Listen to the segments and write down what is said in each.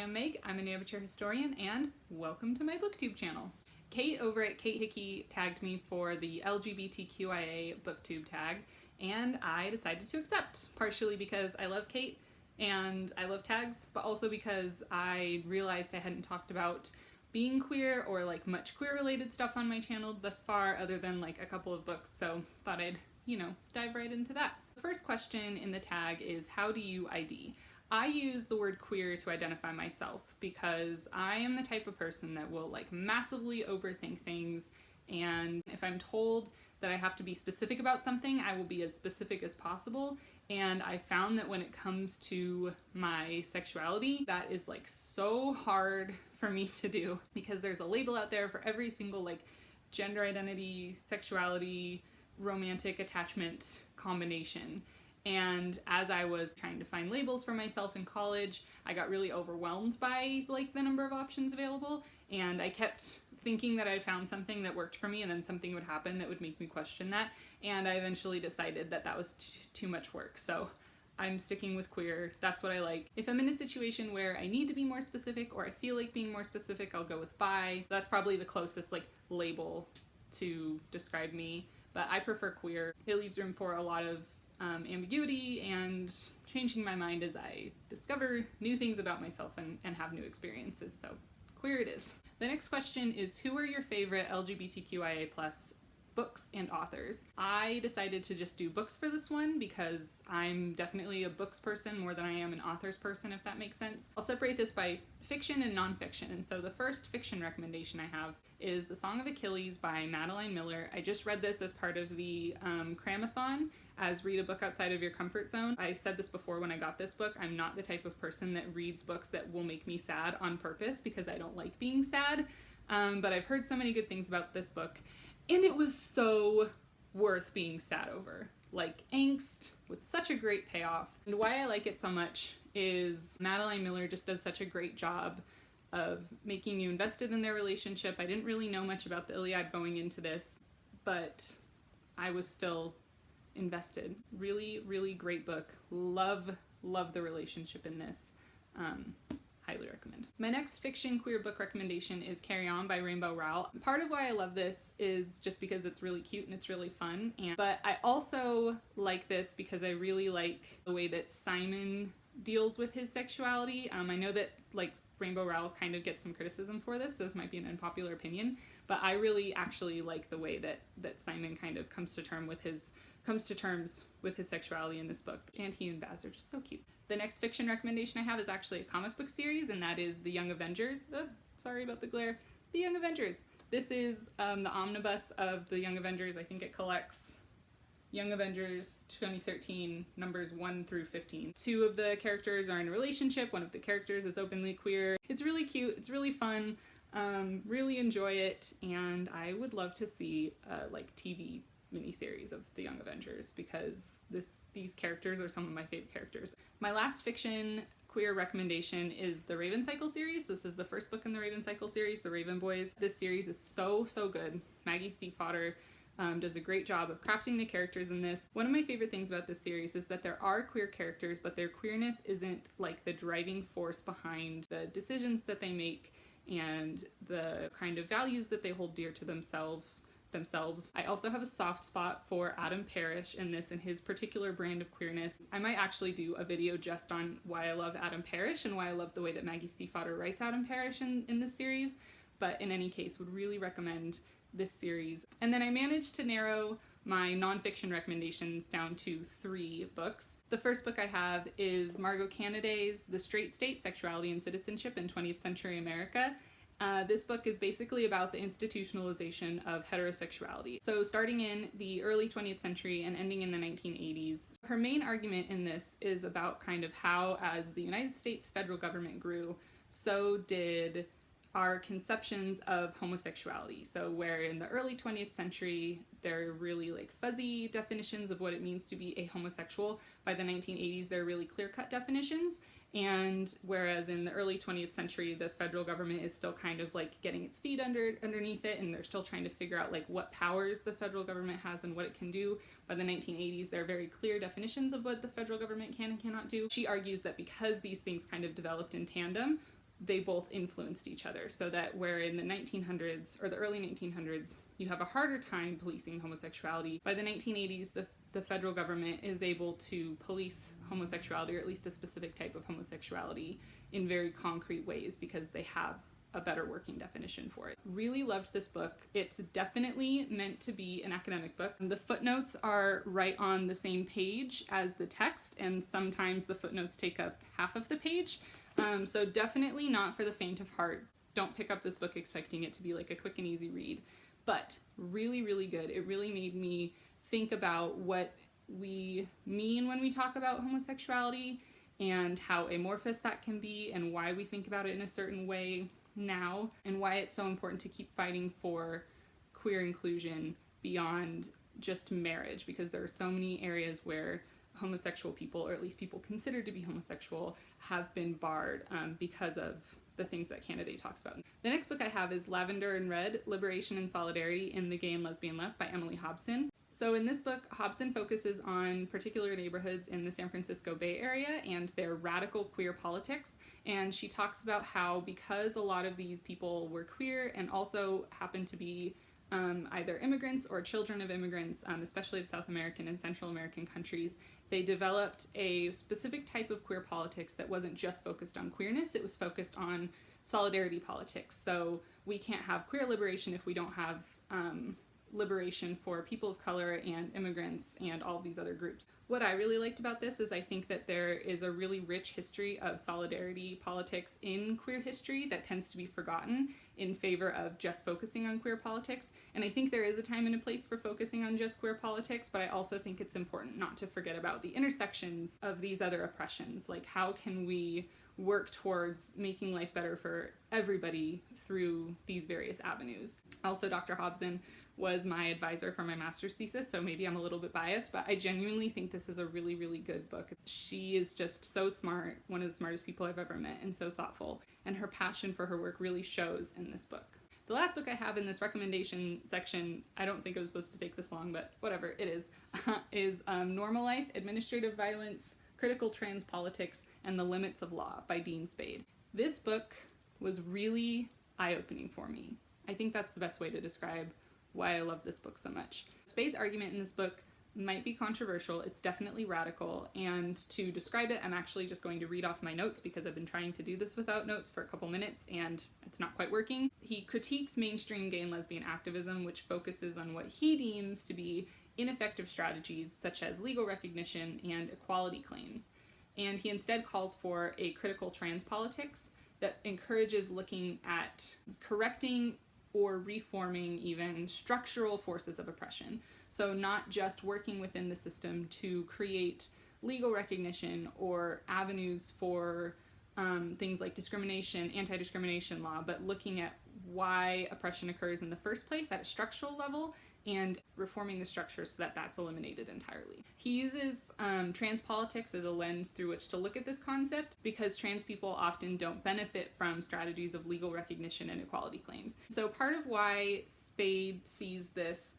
I'm Meg, I'm an amateur historian, and welcome to my booktube channel. Kate over at Kate Hickey tagged me for the LGBTQIA Booktube Tag, and I decided to accept, partially because I love Kate and I love tags, but also because I realized I hadn't talked about being queer or like much queer related stuff on my channel thus far, other than like a couple of books, so thought I'd, dive right into that. The first question in the tag is, how do you ID? I use the word queer to identify myself because I am the type of person that will like massively overthink things, and if I'm told that I have to be specific about something, I will be as specific as possible. And I found that when it comes to my sexuality, that is like so hard for me to do because there's a label out there for every single like gender identity, sexuality, romantic attachment combination. And as I was trying to find labels for myself in college, I got really overwhelmed by like the number of options available, and I kept thinking that I found something that worked for me, and then something would happen that would make me question that, and I eventually decided that that was too much work. So I'm sticking with queer. That's what I like. If I'm in a situation where I need to be more specific or I feel like being more specific, I'll go with bi. That's probably the closest like label to describe me, but I prefer queer. It leaves room for a lot of ambiguity and changing my mind as I discover new things about myself and have new experiences. So queer it is. The next question is, who are your favorite LGBTQIA+ books and authors? I decided to just do books for this one because I'm definitely a books person more than I am an authors person, if that makes sense. I'll separate this by fiction and nonfiction. And so the first fiction recommendation I have is The Song of Achilles by Madeline Miller. I just read this as part of the Cramathon as Read a Book Outside of Your Comfort Zone. I said this before when I got this book. I'm not the type of person that reads books that will make me sad on purpose because I don't like being sad. But I've heard so many good things about this book, and it was so worth being sad over. Like, angst with such a great payoff. And why I like it so much is Madeline Miller just does such a great job of making you invested in their relationship. I didn't really know much about the Iliad going into this, but I was still invested. Really, really great book. Love the relationship in this. Highly recommend. My next fiction queer book recommendation is Carry On by Rainbow Rowell. Part of why I love this is just because it's really cute and it's really fun, but I also like this because I really like the way that Simon deals with his sexuality. I know that like Rainbow Rowell kind of gets some criticism for this. This might be an unpopular opinion, but I really actually like the way that Simon kind of comes to terms with his sexuality in this book, and he and Baz are just so cute. The next fiction recommendation I have is actually a comic book series, and that is The Young Avengers. Sorry about the glare. The Young Avengers. This is the omnibus of The Young Avengers. I think it collects Young Avengers 2013 numbers 1 through 15. Two of the characters are in a relationship. One of the characters is openly queer. It's really cute. It's really fun. Really enjoy it, and I would love to see like TV miniseries of the Young Avengers because these characters are some of my favorite characters. My last fiction queer recommendation is the Raven Cycle series. This is the first book in the Raven Cycle series, The Raven Boys. This series is so good. Maggie Stiefvater does a great job of crafting the characters in this. One of my favorite things about this series is that there are queer characters, but their queerness isn't like the driving force behind the decisions that they make and the kind of values that they hold dear to themselves. I also have a soft spot for Adam Parrish in this and his particular brand of queerness. I might actually do a video just on why I love Adam Parrish and why I love the way that Maggie Stiefvater writes Adam Parrish in this series, but in any case would really recommend this series. And then I managed to narrow my nonfiction recommendations down to 3 books. The first book I have is Margot Canaday's The Straight State, Sexuality and Citizenship in 20th Century America. This book is basically about the institutionalization of heterosexuality. So starting in the early 20th century and ending in the 1980s, her main argument in this is about kind of how, as the United States federal government grew, so did our conceptions of homosexuality. So where in the early 20th century, there are really like fuzzy definitions of what it means to be a homosexual. By the 1980s, there are really clear-cut definitions. And whereas in the early 20th century, the federal government is still kind of like getting its feet underneath it, and they're still trying to figure out like what powers the federal government has and what it can do. By the 1980s, there are very clear definitions of what the federal government can and cannot do. She argues that because these things kind of developed in tandem, they both influenced each other, so that where in the 1900s or the early 1900s you have a harder time policing homosexuality, by the 1980s the federal government is able to police homosexuality, or at least a specific type of homosexuality, in very concrete ways because they have a better working definition for it. Really loved this book. It's definitely meant to be an academic book. The footnotes are right on the same page as the text, and sometimes the footnotes take up half of the page. So definitely not for the faint of heart. Don't pick up this book expecting it to be like a quick and easy read, but really, really good. It really made me think about what we mean when we talk about homosexuality and how amorphous that can be and why we think about it in a certain way now, and why it's so important to keep fighting for queer inclusion beyond just marriage, because there are so many areas where homosexual people, or at least people considered to be homosexual, have been barred because of the things that Canaday talks about. The next book I have is Lavender and Red, Liberation and Solidarity in the Gay and Lesbian Left by Emily Hobson. So in this book, Hobson focuses on particular neighborhoods in the San Francisco Bay Area and their radical queer politics. And she talks about how, because a lot of these people were queer and also happened to be either immigrants or children of immigrants, especially of South American and Central American countries, they developed a specific type of queer politics that wasn't just focused on queerness, it was focused on solidarity politics. So we can't have queer liberation if we don't have liberation for people of color and immigrants and all of these other groups. What I really liked about this is I think that there is a really rich history of solidarity politics in queer history that tends to be forgotten in favor of just focusing on queer politics. And I think there is a time and a place for focusing on just queer politics, but I also think it's important not to forget about the intersections of these other oppressions. Like, how can we work towards making life better for everybody through these various avenues? Also, Dr. Hobson was my advisor for my master's thesis, so maybe I'm a little bit biased, but I genuinely think this is a really, really good book. She is just so smart, one of the smartest people I've ever met, and so thoughtful, and her passion for her work really shows in this book. The last book I have in this recommendation section, I don't think it was supposed to take this long, but whatever it is Normal Life, Administrative Violence, Critical Trans Politics, and the Limits of Law by Dean Spade. This book was really eye-opening for me. I think that's the best way to describe why I love this book so much. Spade's argument in this book might be controversial, it's definitely radical, and to describe it, I'm actually just going to read off my notes because I've been trying to do this without notes for a couple minutes and it's not quite working. He critiques mainstream gay and lesbian activism, which focuses on what he deems to be ineffective strategies such as legal recognition and equality claims. And he instead calls for a critical trans politics that encourages looking at correcting or reforming even structural forces of oppression. So not just working within the system to create legal recognition or avenues for things like discrimination, anti-discrimination law, but looking at why oppression occurs in the first place at a structural level and reforming the structure so that that's eliminated entirely. He uses trans politics as a lens through which to look at this concept because trans people often don't benefit from strategies of legal recognition and equality claims. So part of why Spade sees this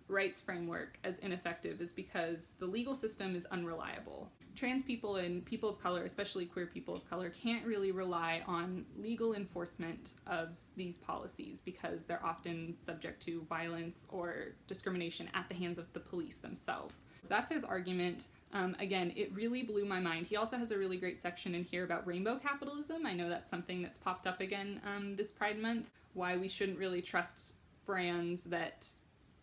rights framework as ineffective is because the legal system is unreliable. Trans people and people of color, especially queer people of color, can't really rely on legal enforcement of these policies because they're often subject to violence or discrimination at the hands of the police themselves. That's his argument. Again, it really blew my mind. He also has a really great section in here about rainbow capitalism. I know that's something that's popped up again this Pride Month, why we shouldn't really trust brands that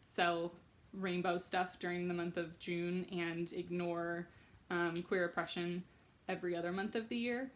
sell rainbow stuff during the month of June and ignore queer oppression every other month of the year.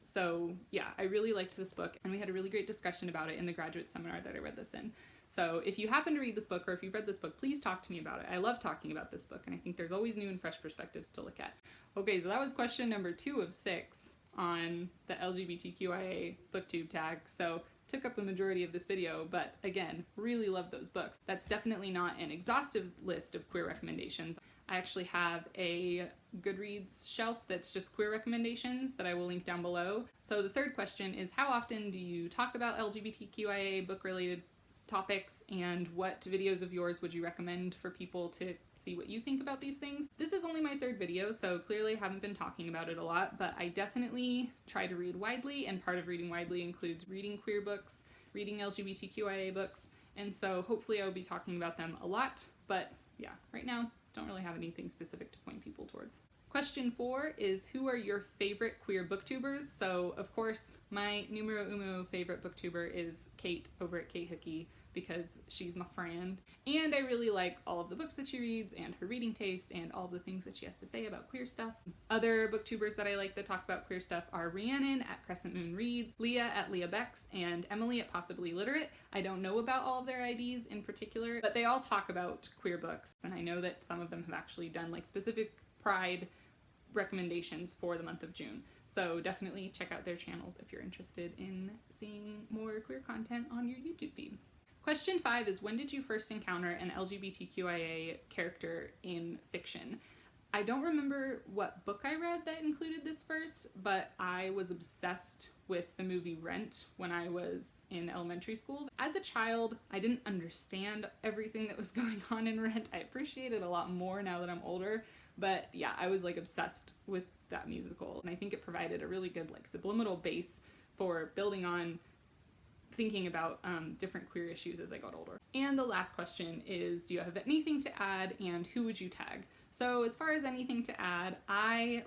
So yeah, I really liked this book and we had a really great discussion about it in the graduate seminar that I read this in. So if you happen to read this book or if you've read this book, please talk to me about it. I love talking about this book and I think there's always new and fresh perspectives to look at. Okay, so that was question number 2 of 6 on the LGBTQIA Booktube tag. So took up a majority of this video, but again, really love those books. That's definitely not an exhaustive list of queer recommendations. I actually have a Goodreads shelf that's just queer recommendations that I will link down below. So the third question is, how often do you talk about LGBTQIA book-related topics and what videos of yours would you recommend for people to see what you think about these things. This is only my third video, so clearly I haven't been talking about it a lot, but I definitely try to read widely, and part of reading widely includes reading queer books, reading LGBTQIA books, and so hopefully I'll be talking about them a lot, but yeah, right now, don't really have anything specific to point people towards. Question 4 is, who are your favorite queer booktubers? So, of course, my numero uno favorite booktuber is Kate over at Kate Hickey, because she's my friend, and I really like all of the books that she reads and her reading taste and all the things that she has to say about queer stuff. Other booktubers that I like that talk about queer stuff are Rhiannon at Crescent Moon Reads, Leah at Leah Becks, and Emily at Possibly Literate. I don't know about all of their IDs in particular, but they all talk about queer books, and I know that some of them have actually done like specific Pride recommendations for the month of June. So definitely check out their channels if you're interested in seeing more queer content on your YouTube feed. Question 5 is, when did you first encounter an LGBTQIA character in fiction? I don't remember what book I read that included this first, but I was obsessed with the movie Rent when I was in elementary school. As a child, I didn't understand everything that was going on in Rent. I appreciate it a lot more now that I'm older, but yeah, I was like obsessed with that musical, and I think it provided a really good like subliminal base for building on thinking about different queer issues as I got older. And the last question is, do you have anything to add, and who would you tag? So as far as anything to add,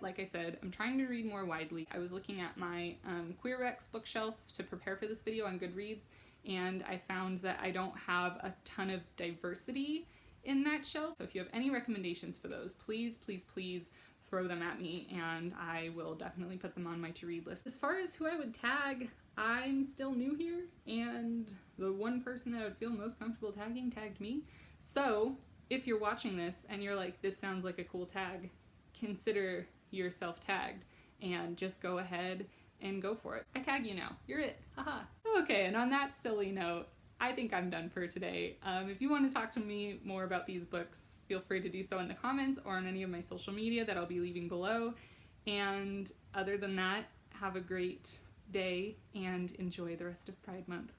like I said, I'm trying to read more widely. I was looking at my Queer Rex bookshelf to prepare for this video on Goodreads, and I found that I don't have a ton of diversity in that shelf. So if you have any recommendations for those, please, please, please throw them at me, and I will definitely put them on my to-read list. As far as who I would tag, I'm still new here, and the one person that I would feel most comfortable tagging tagged me. So if you're watching this and you're like, this sounds like a cool tag, consider yourself tagged and just go ahead and go for it. I tag you now. You're it. Haha. Okay, and on that silly note, I think I'm done for today. If you want to talk to me more about these books, feel free to do so in the comments or on any of my social media that I'll be leaving below. And other than that, have a great day and enjoy the rest of Pride Month.